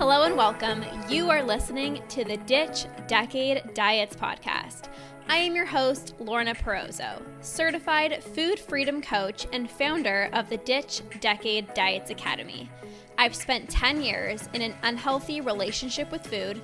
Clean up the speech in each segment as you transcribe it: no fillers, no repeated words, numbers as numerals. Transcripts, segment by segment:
Hello and welcome. You are listening to the Ditch Decade Diets podcast. I am your host, Lorna, certified food freedom coach and founder of the Ditch Decade Diets Academy. I've spent 10 years in an unhealthy relationship with food,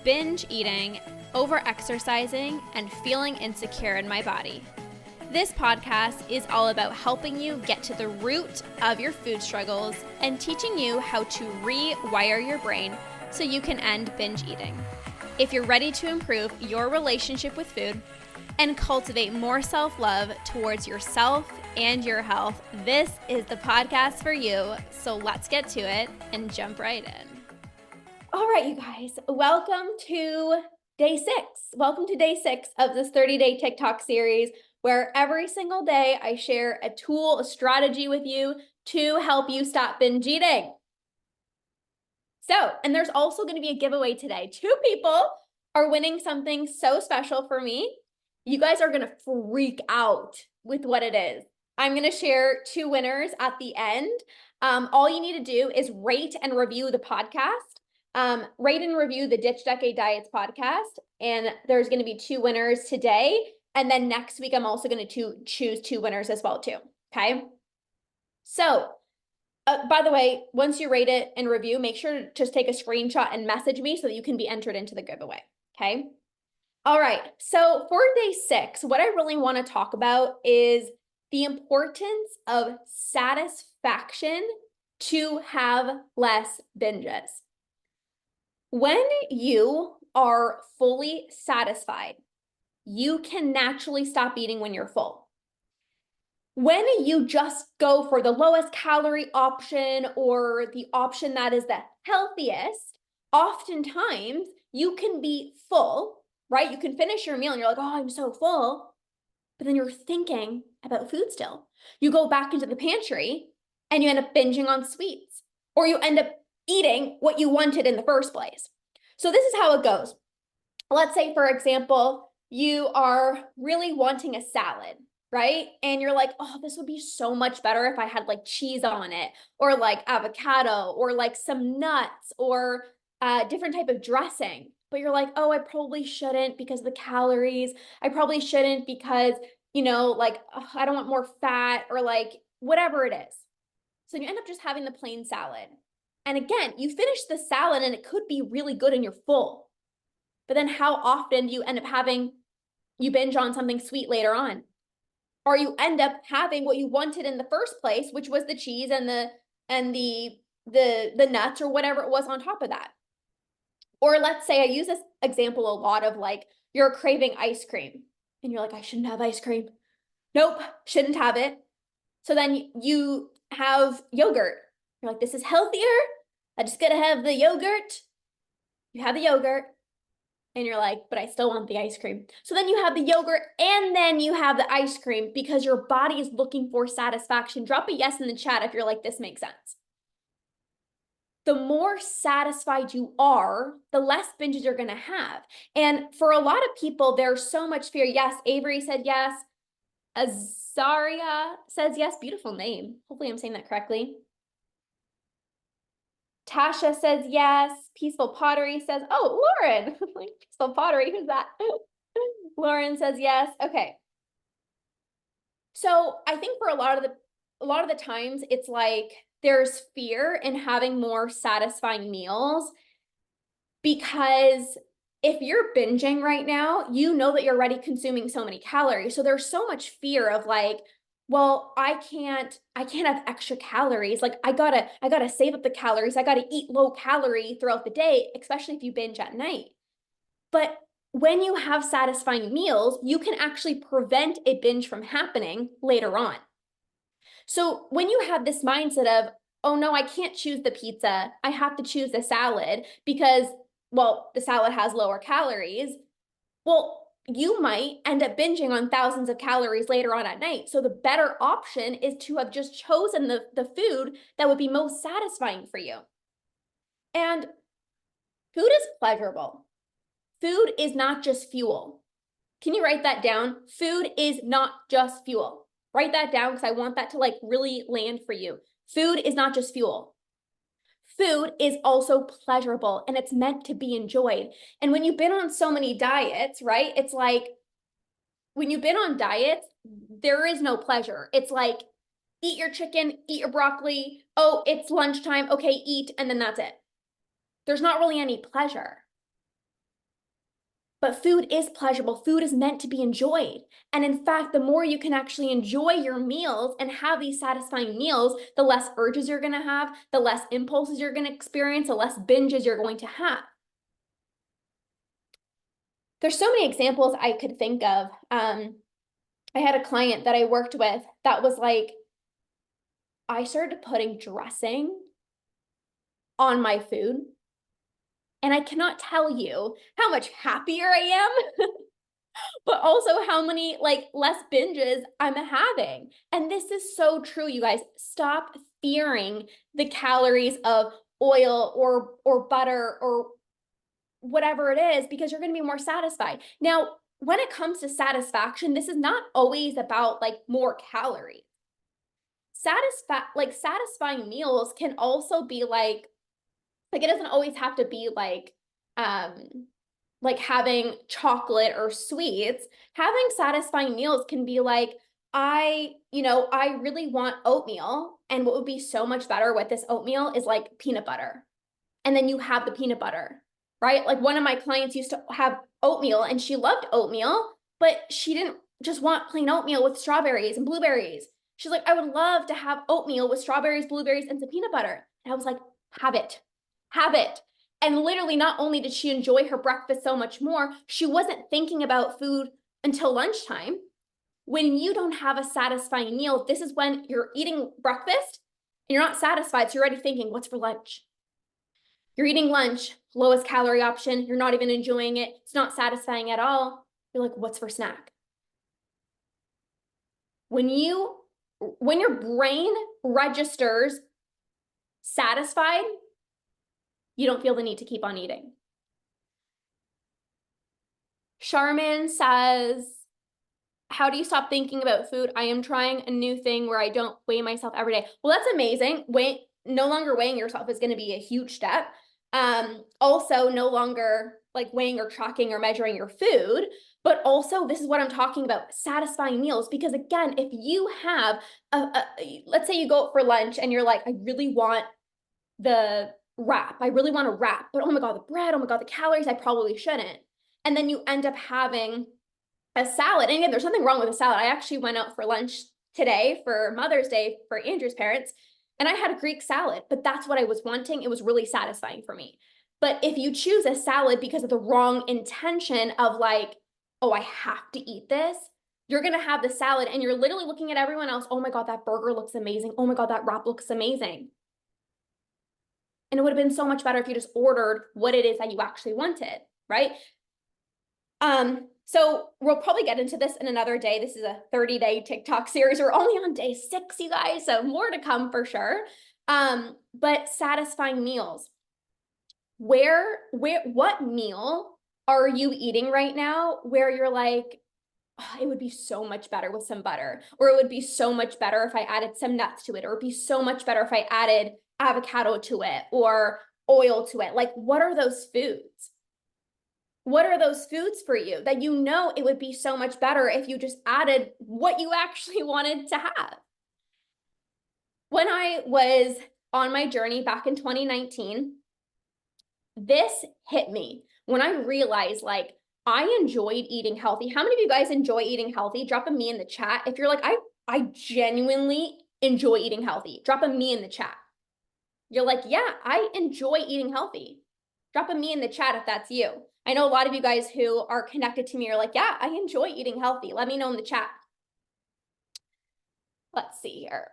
binge eating, over-exercising, and feeling insecure in my body. This podcast is all about helping you get to the root of your food struggles and teaching you how to rewire your brain so you can end binge eating. If you're ready to improve your relationship with food and cultivate more self-love towards yourself and your health, this is the podcast for you. So let's get to it and jump right in. All right, you guys, welcome to day 6. Welcome to day 6 of this 30-day TikTok series, where every single day I share a tool, a strategy with you to help you stop binge eating. So, and there's also going to be a giveaway today. 2 people are winning something so special for me. You guys are going to freak out with what it is. I'm going to share 2 winners at the end. All you need to do is rate and review the podcast. Rate and review the Ditch Decade Diets podcast. And there's going to be 2 winners today. And then next week, I'm also going to choose 2 winners as well, too. Okay. So, by the way, once you rate it and review, make sure to just take a screenshot and message me so that you can be entered into the giveaway. Okay. All right. So for day 6, what I really want to talk about is the importance of satisfaction to have less binges. When you are fully satisfied, you can naturally stop eating when you're full. When you just go for the lowest calorie option or the option that is the healthiest, oftentimes you can be full, right? You can finish your meal and you're like, oh, I'm so full. But then you're thinking about food still. You go back into the pantry and you end up binging on sweets, or you end up eating what you wanted in the first place. So this is how it goes. Let's say, for example, you are really wanting a salad, right? And you're like, oh, this would be so much better if I had like cheese on it, or like avocado, or like some nuts, or a different type of dressing. But you're like, oh, I probably shouldn't because of the calories. I probably shouldn't because, like, oh, I don't want more fat, or like whatever it is. So you end up just having the plain salad. And again, you finish the salad and it could be really good and you're full. But then how often do you end up you binge on something sweet later on? Or you end up having what you wanted in the first place, which was the cheese and the nuts or whatever it was on top of that. Or let's say I use this example a lot of, like, you're craving ice cream and you're like, I shouldn't have ice cream. Nope, shouldn't have it. So then you have yogurt. You're like, this is healthier. I just gotta have the yogurt. You have the yogurt. And you're like, but I still want the ice cream. So then you have the yogurt and then you have the ice cream because your body is looking for satisfaction. Drop a yes in the chat if you're like, this makes sense. The more satisfied you are, the less binges you're going to have. And for a lot of people, there's so much fear. Yes, Avery said yes. Azaria says yes. Beautiful name. Hopefully I'm saying that correctly. Tasha says yes. Peaceful Pottery says, oh, Lauren. Peaceful Pottery, who's that? Lauren says yes. Okay. So I think for a lot of the times, it's like there's fear in having more satisfying meals, because if you're binging right now, you know that you're already consuming so many calories. So there's so much fear of like, well, I can't have extra calories. Like I gotta save up the calories. I gotta eat low calorie throughout the day, especially if you binge at night. But when you have satisfying meals, you can actually prevent a binge from happening later on. So when you have this mindset of, oh no, I can't choose the pizza, I have to choose the salad because, well, the salad has lower calories. Well, you might end up binging on thousands of calories later on at night. So the better option is to have just chosen the food that would be most satisfying for you. And food is pleasurable. Food is not just fuel. Can you write that down? Food is not just fuel. Write that down because I want that to like really land for you. Food is not just fuel. Food is also pleasurable and it's meant to be enjoyed. And when you've been on so many diets, right? It's like when you've been on diets, there is no pleasure. It's like, eat your chicken, eat your broccoli. Oh, it's lunchtime. Okay, eat. And then that's it. There's not really any pleasure. But food is pleasurable. Food is meant to be enjoyed. And in fact, the more you can actually enjoy your meals and have these satisfying meals, the less urges you're going to have, the less impulses you're going to experience, the less binges you're going to have. There's so many examples I could think of. I had a client that I worked with that was like, I started putting dressing on my food. And I cannot tell you how much happier I am, but also how many like less binges I'm having. And this is so true, you guys. Stop fearing the calories of oil or butter or whatever it is, because you're going to be more satisfied. Now, when it comes to satisfaction, this is not always about like more calories. Satisfying meals can also be like it doesn't always have to be like having chocolate or sweets. Having satisfying meals can be like, I really want oatmeal, and what would be so much better with this oatmeal is like peanut butter. And then you have the peanut butter, right? Like one of my clients used to have oatmeal and she loved oatmeal, but she didn't just want plain oatmeal with strawberries and blueberries. She's like, I would love to have oatmeal with strawberries, blueberries, and some peanut butter. And I was like, have it. Have it. And literally, not only did she enjoy her breakfast so much more, she wasn't thinking about food until lunchtime. When you don't have a satisfying meal, this is when you're eating breakfast and you're not satisfied. So you're already thinking, what's for lunch? You're eating lunch, lowest calorie option. You're not even enjoying it. It's not satisfying at all. You're like, what's for snack? When your brain registers satisfied, you don't feel the need to keep on eating. Charmin says, how do you stop thinking about food? I am trying a new thing where I don't weigh myself every day. Well, that's amazing. No longer weighing yourself is going to be a huge step. Also, no longer like weighing or tracking or measuring your food, but also this is what I'm talking about, satisfying meals. Because again, if you have let's say you go out for lunch and you're like, I really want the wrap. I really want a wrap, but oh my God, the bread, oh my God, the calories, I probably shouldn't. And then you end up having a salad. And again, there's nothing wrong with a salad. I actually went out for lunch today for Mother's Day for Andrew's parents, and I had a Greek salad, but that's what I was wanting. It was really satisfying for me. But if you choose a salad because of the wrong intention of like, oh, I have to eat this, you're going to have the salad and you're literally looking at everyone else. Oh my God, that burger looks amazing. Oh my God, that wrap looks amazing. And it would have been so much better if you just ordered what it is that you actually wanted, right? So we'll probably get into this in another day. This is a 30-day TikTok series. We're only on day 6, you guys, so more to come for sure. But satisfying meals. What meal are you eating right now where you're like, oh, it would be so much better with some butter, or it would be so much better if I added some nuts to it, or it'd be so much better if I added avocado to it or oil to it? Like, what are those foods? What are those foods for you that you know it would be so much better if you just added what you actually wanted to have? When I was on my journey back in 2019, this hit me when I realized like I enjoyed eating healthy. How many of you guys enjoy eating healthy? Drop a me in the chat. If you're like, I genuinely enjoy eating healthy. Drop a me in the chat. You're like, yeah, I enjoy eating healthy. Drop a me in the chat if that's you. I know a lot of you guys who are connected to me are like, yeah, I enjoy eating healthy. Let me know in the chat. Let's see here.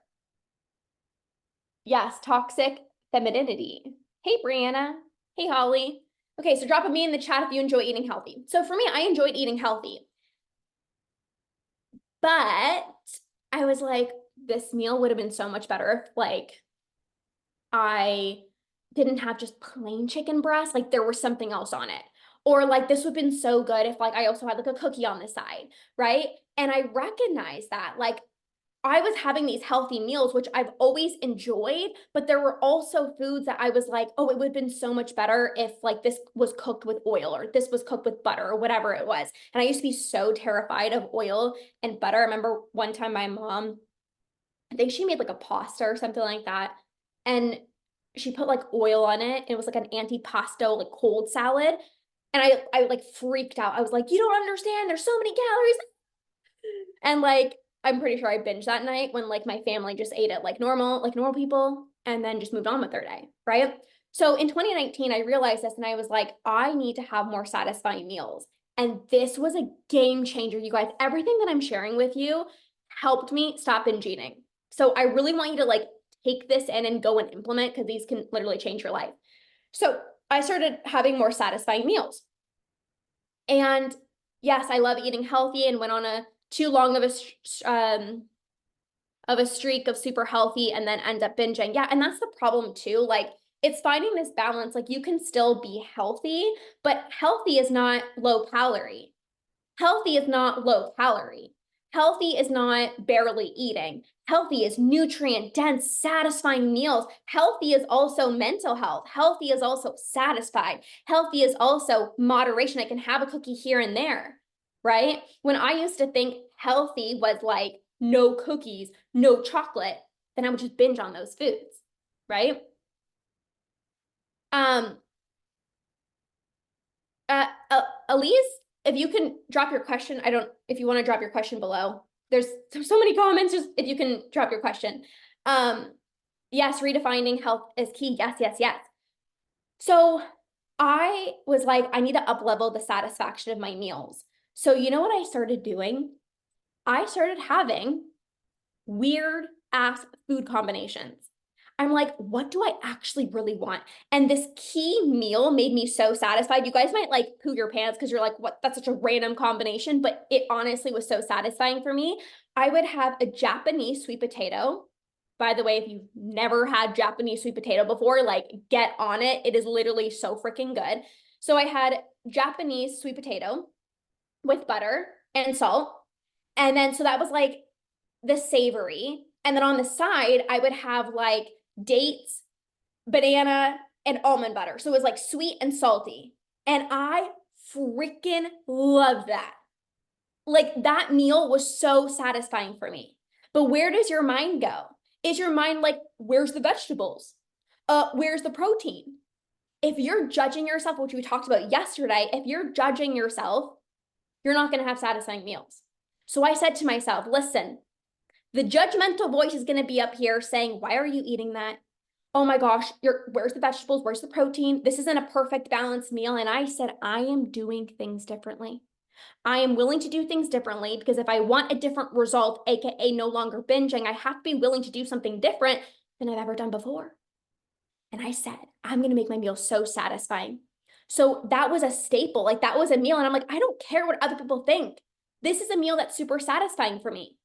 Yes, toxic femininity. Hey, Brianna. Hey, Holly. Okay, so drop a me in the chat if you enjoy eating healthy. So for me, I enjoyed eating healthy. But I was like, this meal would have been so much better if like I didn't have just plain chicken breast, like there was something else on it. Or like this would have been so good if like I also had like a cookie on the side, right? And I recognize that like I was having these healthy meals, which I've always enjoyed, but there were also foods that I was like, oh, it would have been so much better if like this was cooked with oil or this was cooked with butter or whatever it was. And I used to be so terrified of oil and butter. I remember one time my mom, I think she made like a pasta or something like that. And she put like oil on it. It was like an antipasto, like cold salad. And I like freaked out. I was like, you don't understand. There's so many calories. And like, I'm pretty sure I binged that night when like my family just ate it like normal people, and then just moved on with their day. Right. So in 2019, I realized this and I was like, I need to have more satisfying meals. And this was a game changer, you guys. Everything that I'm sharing with you helped me stop binge eating. So I really want you to like take this in and go and implement, because these can literally change your life. So I started having more satisfying meals. And yes, I love eating healthy and went on a too long of a streak of super healthy and then end up binging. Yeah, and that's the problem too. Like it's finding this balance. Like you can still be healthy, but healthy is not low calorie. Healthy is not low calorie. Healthy is not barely eating. Healthy is nutrient dense, satisfying meals. Healthy is also mental health. Healthy is also satisfied. Healthy is also moderation. I can have a cookie here and there, right? When I used to think healthy was like no cookies, no chocolate, then I would just binge on those foods, right? Um, Elise, if you can drop your question, if you want to drop your question below. There's so many comments, just if you can drop your question. Yes, redefining health is key. Yes, yes, yes. So I was like, I need to up level the satisfaction of my meals. So you know what I started doing? I started having weird ass food combinations. I'm like, what do I actually really want? And this key meal made me so satisfied. You guys might like poo your pants because you're like, what? That's such a random combination, but it honestly was so satisfying for me. I would have a Japanese sweet potato. By the way, if you've never had Japanese sweet potato before, like get on it. It is literally so freaking good. So I had Japanese sweet potato with butter and salt. And then so that was like the savory. And then on the side, I would have like dates, banana, and almond butter. So it was like sweet and salty. And I freaking love that. Like that meal was so satisfying for me. But where does your mind go? Is your mind like, where's the vegetables? Where's the protein? If you're judging yourself, which we talked about yesterday, if you're judging yourself, you're not going to have satisfying meals. So I said to myself, listen, the judgmental voice is going to be up here saying, why are you eating that? Oh my gosh, where's the vegetables? Where's the protein? This isn't a perfect balanced meal. And I said, I am doing things differently. I am willing to do things differently, because if I want a different result, AKA no longer binging, I have to be willing to do something different than I've ever done before. And I said, I'm going to make my meal so satisfying. So that was a staple. Like that was a meal. And I'm like, I don't care what other people think. This is a meal that's super satisfying for me.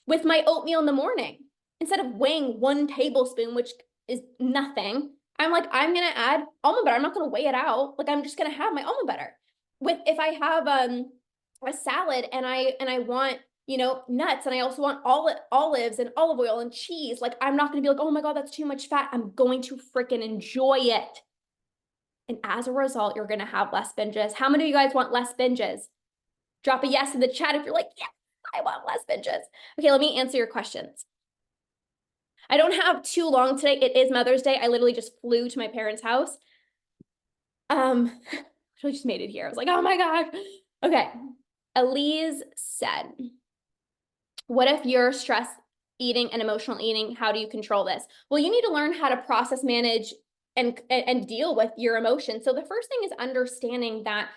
With my oatmeal in the morning, instead of weighing 1 tablespoon, which is nothing, I'm like, I'm going to add almond butter. I'm not going to weigh it out. Like I'm just going to have my almond butter. If I have a salad and I want, nuts, and I also want olives and olive oil and cheese, like I'm not going to be like, oh my God, that's too much fat. I'm going to freaking enjoy it. And as a result, you're going to have less binges. How many of you guys want less binges? Drop a yes in the chat if you're like, yeah, I want less binges. Okay, let me answer your questions. I don't have too long today. It is Mother's Day. I literally just flew to my parents' house. I just made it here. I was like, oh my God. Okay. Elise said, what if you're stress eating and emotional eating? How do you control this? Well, you need to learn how to process, manage, and deal with your emotions. So the first thing is understanding that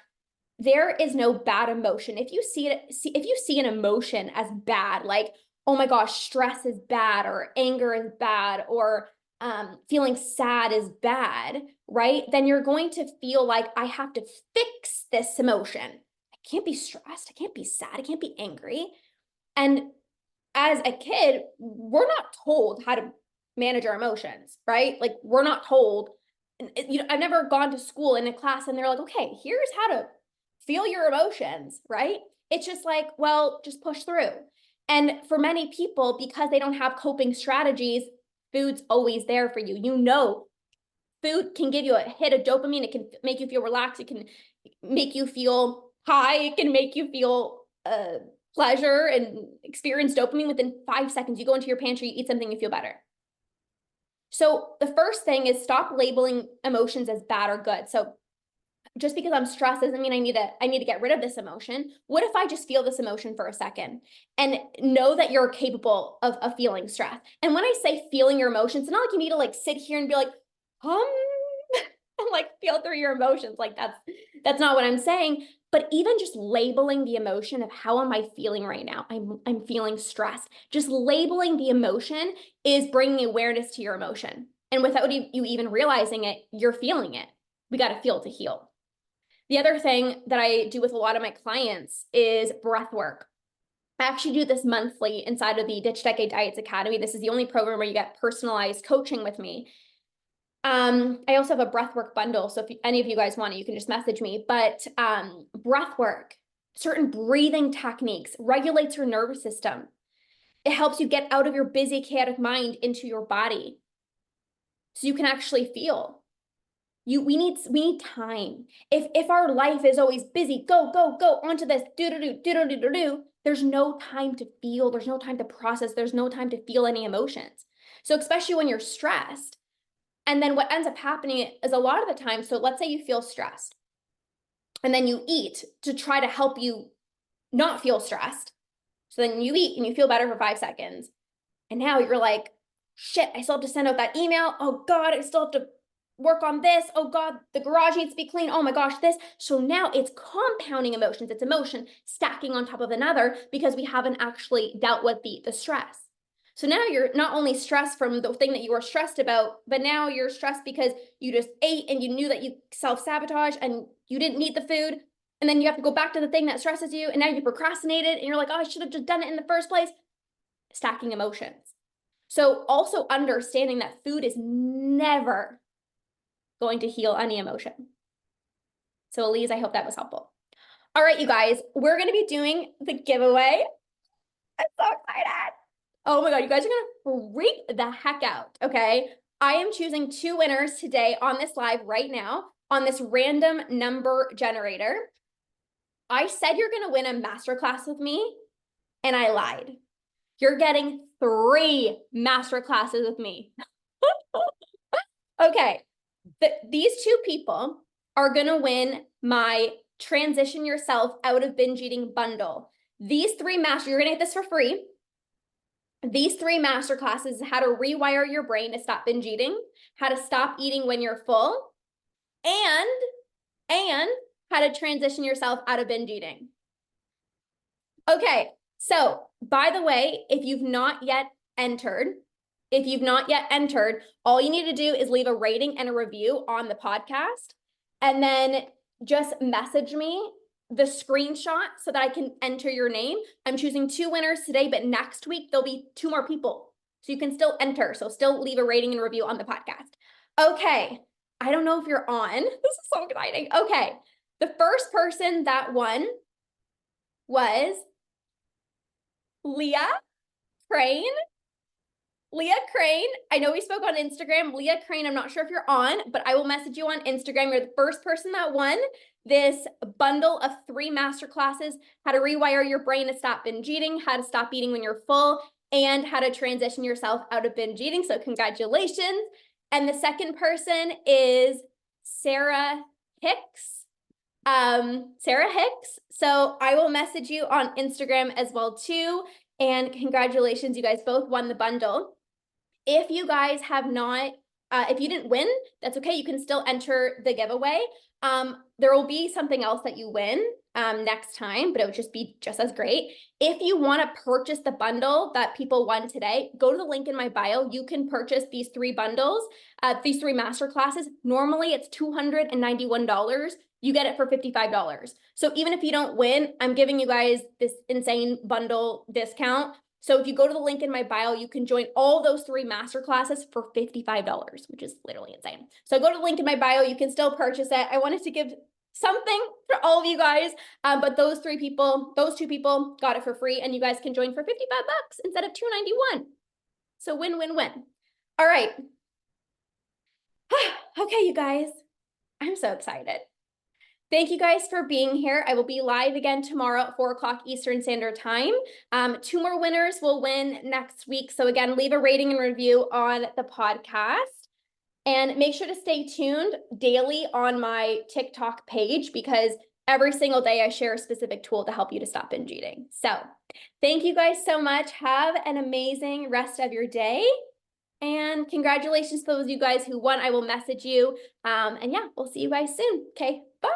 there is no bad emotion. If you see an emotion as bad, like, oh my gosh, stress is bad, or anger is bad, or feeling sad is bad, right? Then you're going to feel like, I have to fix this emotion. I can't be stressed. I can't be sad. I can't be angry. And as a kid, we're not told how to manage our emotions, right? Like we're not told, I've never gone to school in a class and they're like, okay, here's how to feel your emotions, right? It's just like, well, just push through. And for many people, because they don't have coping strategies, food's always there for you. You know, food can give you a hit of dopamine. It can make you feel relaxed. It can make you feel high. It can make you feel pleasure and experience dopamine within 5 seconds. You go into your pantry, you eat something, you feel better. So the first thing is stop labeling emotions as bad or good. So just because I'm stressed doesn't mean I need to get rid of this emotion. What if I just feel this emotion for a second and know that you're capable of feeling stress? And when I say feeling your emotions, it's not like you need to like sit here and be like, and like feel through your emotions. Like that's not what I'm saying. But even just labeling the emotion of how am I feeling right now? I'm feeling stressed. Just labeling the emotion is bringing awareness to your emotion. And without you even realizing it, you're feeling it. We got to feel to heal. The other thing that I do with a lot of my clients is breath work. I actually do this monthly inside of the Ditch Decade Diets Academy. This is the only program where you get personalized coaching with me. I also have a breathwork bundle. So if any of you guys want it, you can just message me. But breathwork, certain breathing techniques, regulates your nervous system. It helps you get out of your busy, chaotic mind into your body so you can actually feel. We need time. If our life is always busy, go, onto this, do, there's no time to feel, there's no time to process, there's no time to feel any emotions. So especially when you're stressed, and then what ends up happening is a lot of the time, so let's say you feel stressed, and then you eat to try to help you not feel stressed. So then you eat and you feel better for 5 seconds. And now you're like, shit, I still have to send out that email. Oh God, I still have to work on this. Oh God, the garage needs to be clean. Oh my gosh, this. So now it's compounding emotions. It's emotion stacking on top of another because we haven't actually dealt with the stress. So now you're not only stressed from the thing that you were stressed about, but now you're stressed because you just ate and you knew that you self-sabotage and you didn't need the food. And then you have to go back to the thing that stresses you. And now you procrastinated and you're like, oh, I should have just done it in the first place. Stacking emotions. So also understanding that food is never going to heal any emotion. So Elise, I hope that was helpful. All right, you guys, we're going to be doing the giveaway. I'm so excited. Oh my God, you guys are going to freak the heck out, okay? I am choosing 2 winners today on this live right now on this random number generator. I said you're going to win a masterclass with me, and I lied. You're getting 3 masterclasses with me. Okay, these 2 people are going to win my Transition Yourself Out of Binge Eating bundle. These 3 you're going to get this for free. These 3 masterclasses: how to rewire your brain to stop binge eating, how to stop eating when you're full, and how to transition yourself out of binge eating. Okay, so by the way, if you've not yet entered, all you need to do is leave a rating and a review on the podcast, and then just message me the screenshot so that I can enter your name. I'm choosing 2 winners today, but next week there'll be 2 more people. So you can still enter. So still leave a rating and review on the podcast. Okay. I don't know if you're on. This is so exciting. Okay. The first person that won was Leah Crane. Leah Crane, I know we spoke on Instagram. Leah Crane, I'm not sure if you're on, but I will message you on Instagram. You're the first person that won this bundle of 3 masterclasses: how to rewire your brain to stop binge eating, how to stop eating when you're full, and how to transition yourself out of binge eating. So congratulations. And the second person is Sarah Hicks. Sarah Hicks. So I will message you on Instagram as well too. And congratulations, you guys both won the bundle. If you guys have not, if you didn't win, that's okay. You can still enter the giveaway. There will be something else that you win next time, but it would just be just as great. If you want to purchase the bundle that people won today, go to the link in my bio. You can purchase these 3 bundles, these 3 masterclasses. Normally it's $291. You get it for $55. So even if you don't win, I'm giving you guys this insane bundle discount. So if you go to the link in my bio, you can join all those 3 masterclasses for $55, which is literally insane. So go to the link in my bio. You can still purchase it. I wanted to give something for all of you guys. But those two people got it for free, and you guys can join for $55 instead of $291. So win, win, win. All right. Okay, you guys, I'm so excited. Thank you guys for being here. I will be live again tomorrow at 4 o'clock Eastern Standard Time. 2 more winners will win next week. So again, leave a rating and review on the podcast. And make sure to stay tuned daily on my TikTok page, because every single day I share a specific tool to help you to stop binge eating. So thank you guys so much. Have an amazing rest of your day. And congratulations to those of you guys who won. I will message you. And yeah, we'll see you guys soon. Okay, bye.